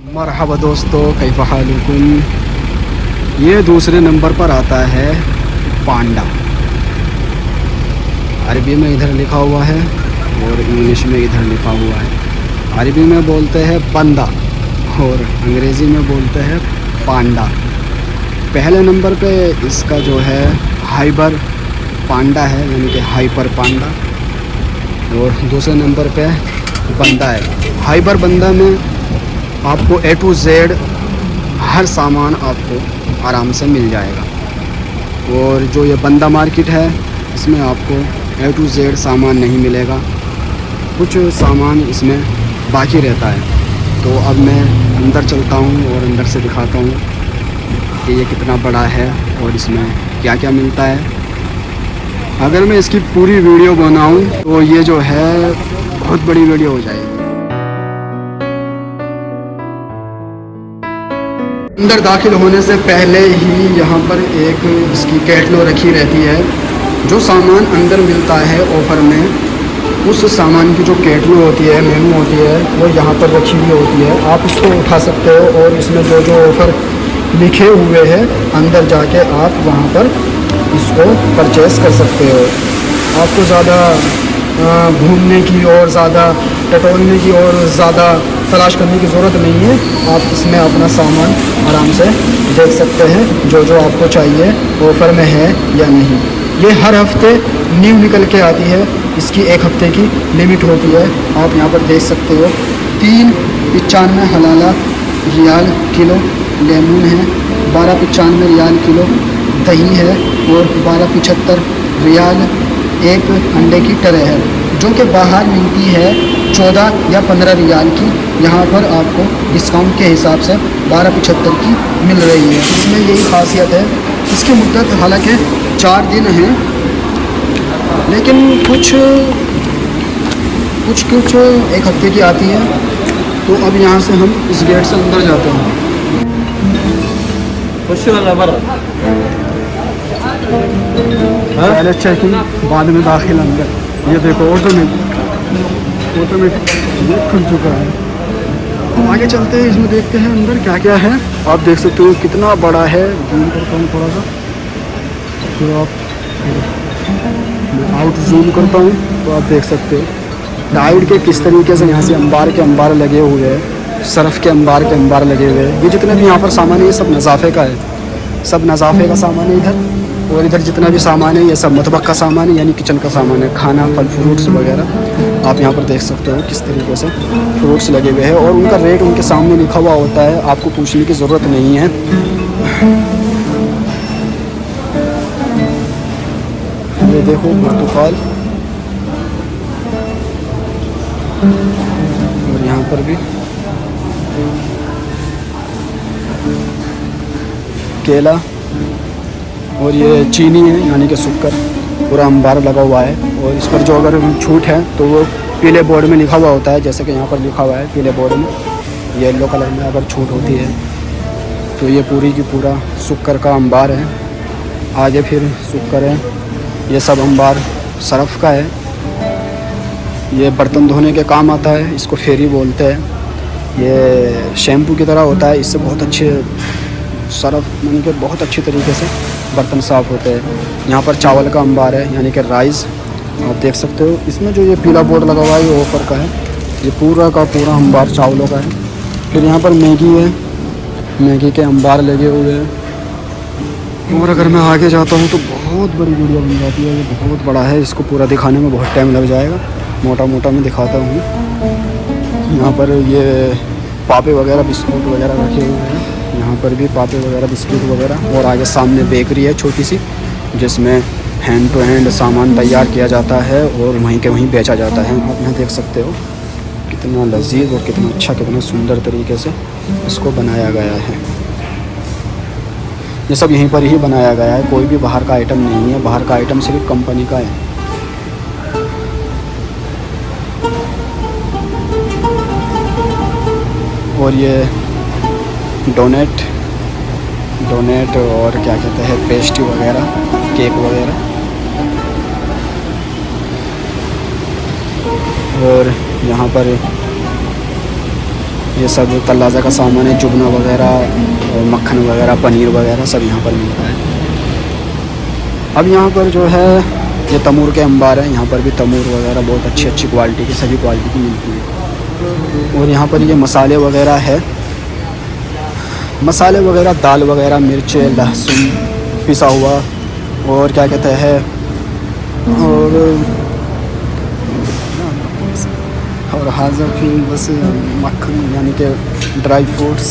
मरहबा दोस्तों, कैफ़ हालुकुम। ये दूसरे नंबर पर आता है पांडा। अरबी में इधर लिखा हुआ है और इंग्लिश में इधर लिखा हुआ है। अरबी में बोलते हैं बंदा और अंग्रेज़ी में बोलते हैं पांडा। पहले नंबर पे इसका जो है हाइबर पांडा है, यानी कि हाइपर पांडा, और दूसरे नंबर पे बंदा है। हाइबर बंदा में आपको A to Z हर सामान आपको आराम से मिल जाएगा, और जो ये बंदा मार्केट है इसमें आपको A to Z सामान नहीं मिलेगा, कुछ सामान इसमें बाकी रहता है। तो अब मैं अंदर चलता हूँ और अंदर से दिखाता हूँ कि ये कितना बड़ा है और इसमें क्या क्या मिलता है। अगर मैं इसकी पूरी वीडियो बनाऊँ तो ये जो है बहुत बड़ी वीडियो हो जाएगी। अंदर दाखिल होने से पहले ही यहाँ पर एक इसकी कैटलॉग रखी रहती है। जो सामान अंदर मिलता है ऑफ़र में, उस सामान की जो कैटलॉग होती है, मेनू होती है, वो यहाँ पर रखी हुई होती है। आप इसको उठा सकते हो और इसमें जो जो ऑफ़र लिखे हुए हैं अंदर जाके आप वहाँ पर इसको परचेज़ कर सकते हो। आपको ज़्यादा घूमने की और ज़्यादा टटोलने की और ज़्यादा तलाश करने की ज़रूरत नहीं है। आप इसमें अपना सामान आराम से देख सकते हैं, जो जो आपको चाहिए ऑफ़र में है या नहीं। ये हर हफ्ते न्यू निकल के आती है, इसकी एक हफ्ते की लिमिट होती है। आप यहाँ पर देख सकते हो 3.95 हलाला रियाल किलो लेमन है, 12.95 रियाल किलो दही है, और 12.75 रियाल एक अंडे की ट्रे है, जो कि बाहर मिलती है 14 या 15 रियाल की। यहाँ पर आपको डिस्काउंट के हिसाब से 12.75 की मिल रही है। इसमें यही खासियत है। इसकी मुद्दत हालांकि 4 दिन है, लेकिन कुछ एक हफ्ते की आती है। तो अब यहाँ से हम इस गेट से अंदर जाते हैं। पहले चेकिंग, बाद में दाखिल अंदर। ये देखो ऑटोमेटिक ये खुल चुका है। हम आगे चलते हैं, इसमें देखते हैं अंदर क्या क्या है। आप देख सकते हो कितना बड़ा है। जूम करता हूँ थोड़ा सा, तो आप आउट जूम करता हूँ तो आप देख सकते हो डाइड के किस तरीके से यहाँ से अंबार के अंबार लगे हुए हैं, सरफ़ के अंबार लगे हुए हैं। ये जितने भी यहाँ पर सामान है ये सब नज़ाफ़े का है, सब नज़ाफ़े का सामान है इधर। और इधर जितना भी सामान है ये सब मतबक का सामान है, यानी किचन का सामान है, खाना, फल फ्रूट्स वगैरह। आप यहाँ पर देख सकते हो किस तरीके से फ्रूट्स लगे हुए हैं, और उनका रेट उनके सामने लिखा हुआ होता है, आपको पूछने की ज़रूरत नहीं है। ये देखो पुर्तगाल, और यहाँ पर भी केला, और ये चीनी है, यानी कि शुक्कर, पूरा अंबार लगा हुआ है। और इस पर जो अगर छूट है तो वो पीले बोर्ड में लिखा हुआ होता है, जैसे कि यहाँ पर लिखा हुआ है पीले बोर्ड में, येलो कलर में अगर छूट होती है तो ये पूरी की पूरा शुक्कर का अंबार है। आगे फिर शुक्कर है, ये सब अंबार सरफ़ का है। ये बर्तन धोने के काम आता है, इसको फेरी बोलते हैं। ये शैम्पू की तरह होता है, इससे बहुत अच्छे सरफ़ यानी कि बहुत अच्छी तरीके से बर्तन साफ़ होते हैं। यहाँ पर चावल का अंबार है, यानी कि राइस, आप देख सकते हो। इसमें जो ये पीला बोर्ड लगा हुआ है ये ऑफ़र का है, ये पूरा का पूरा अंबार चावलों का है। फिर यहाँ पर मैगी है, मैगी के अंबार लगे हुए हैं। और अगर मैं आगे जाता हूँ तो बहुत बड़ी वीडियो बन जाती है, ये बहुत बड़ा है, इसको पूरा दिखाने में बहुत टाइम लग जाएगा। मोटा मोटा मैं दिखाता हूँ। यहाँ पर ये पापे वगैरह, बिस्कुट वगैरह रखे हुए हैं। यहाँ पर भी पापे वगैरह, बिस्कुट वगैरह। और आगे सामने बेकरी है छोटी सी, जिसमें हैंड टू हैंड सामान तैयार किया जाता है और वहीं के वहीं बेचा जाता है। आप यहाँ देख सकते हो कितना लजीज और कितना अच्छा, कितना सुंदर तरीके से इसको बनाया गया है। ये सब यहीं पर ही बनाया गया है, कोई भी बाहर का आइटम नहीं है। बाहर का आइटम सिर्फ कंपनी का है। और ये डोनेट और क्या कहते हैं, पेस्ट्री वगैरह, केक वगैरह। और यहाँ पर ये सब तलाजा का सामान है, जुगना वगैरह, मक्खन वगैरह, पनीर वगैरह सब यहाँ पर मिलता है। अब यहाँ पर जो है ये तमूर के अंबार है, यहाँ पर भी तमूर वगैरह बहुत अच्छी अच्छी क्वालिटी की, सभी क्वालिटी की मिलती है। और यहाँ पर ये मसाले वगैरह है, मसाले वगैरह, दाल वगैरह, मिर्च, लहसुन पिसा हुआ, और क्या कहते हैं, और हाज़र फिर बस मक्खन यानी कि ड्राई फ्रूट्स,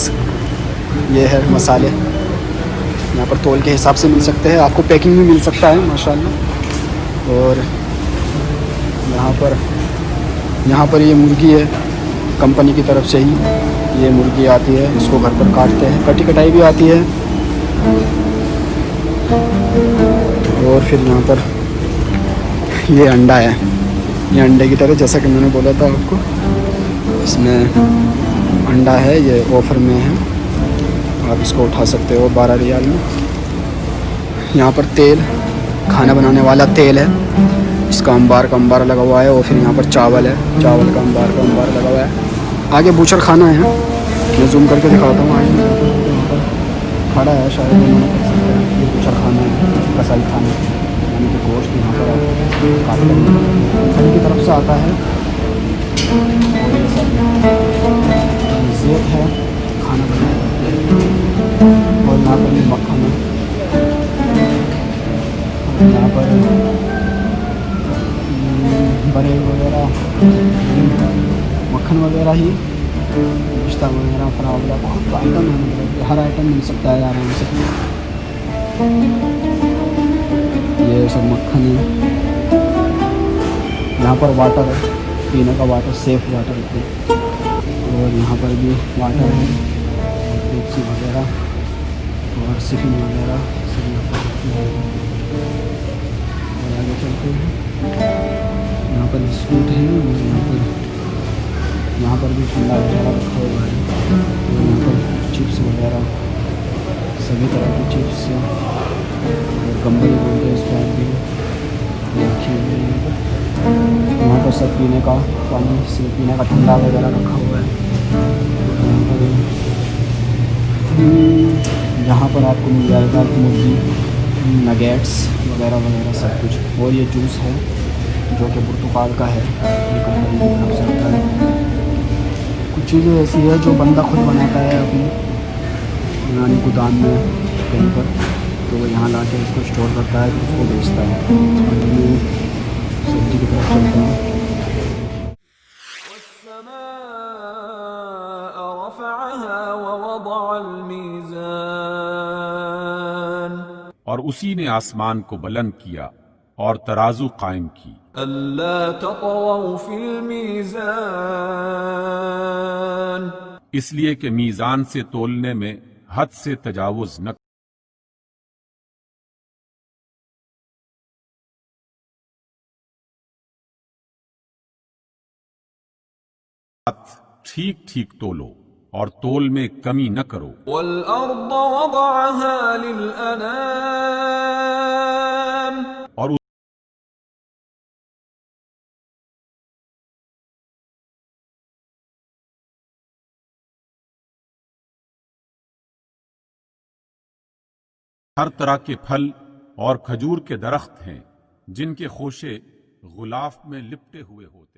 ये है मसाले। यहाँ पर तोल के हिसाब से मिल सकते हैं, आपको पैकिंग भी मिल सकता है माशाल्लाह। और यहाँ पर ये मुर्गी है, कंपनी की तरफ से ही ये मुर्गी आती है, इसको घर पर काटते हैं, कटी कटाई भी आती है। और फिर यहाँ पर ये अंडा है, ये अंडे की तरह, जैसा कि मैंने बोला था आपको, इसमें अंडा है, ये ऑफ़र में है, आप इसको उठा सकते हो 12 रियाल में। यहाँ पर तेल, खाना बनाने वाला तेल है, इसका अंबार लगा हुआ है। और फिर यहाँ पर चावल है, चावल का अंबार लगा हुआ है। आगे बूचर खाना है, मैं जूम करके दिखाता हूँ। आगे यहाँ पर खड़ा है, शायद उन्होंने कर सकते हैं, ये बूचर खाना है, कसाई खाना, यानी कि गोश्त यहाँ पर काट कंपनी की तरफ से आता है। और ये सब ज़ेत है, खाना बनाने, और यहाँ पर ये मक्खन है, यहाँ पर ब्रेड वगैरह, मक्खन वगैरह ही, रिश्ता वगैरह, फरा वगैरह, बहुत आइटम है, मतलब हर आइटम मिल सकता है आराम से। ये सब मक्खन है। यहाँ पर वाटर है, पीने का वाटर, सेफ वाटर है। और यहाँ पर भी वाटर है, पेप्सी वगैरह और सिफिन वगैरह सब यहाँ पर रखी है। और आगे चलते हैं, यहाँ पर बिस्कुट है, और यहाँ पर भी ठंडा वगैरह रखा हुआ है। और यहाँ पर चिप्स वगैरह, सभी तरह की चिप्स है, और कंबल बोलते हैं इसको भी रखी हुई है। यहाँ पर सब पीने का पानी से, पीने का ठंडा वगैरह रखा हुआ है। यहाँ पर आपको मिल जाएगा मुर्गी, नगेट्स वगैरह वगैरह सब कुछ। और ये जूस है जो कि पुर्तगाल का है, ये कंपनी की तरफ से आता है। कुछ चीज़ें ऐसी है जो बंदा खुद बनाता है अपनी यानी गोदाम में कहीं पर, तो वो यहाँ ला के उसको स्टोर करता है, तो उसको बेचता है। ये सब्जी की तरफ चलते हैं। और उसी ने आसमान को बुलंद किया और तराजू कायम की, अल्ला ततगौ फिल मीज़ान, इसलिए कि मीज़ान से तोलने में हद से तजावुज न। ठीक ठीक तोलो और तोल में कमी न करो। वल अर्द वदअहा लिल अनाम, और हर तरह के फल और खजूर के दरख्त हैं जिनके खोशे गुलाफ में लिपटे हुए होते हैं।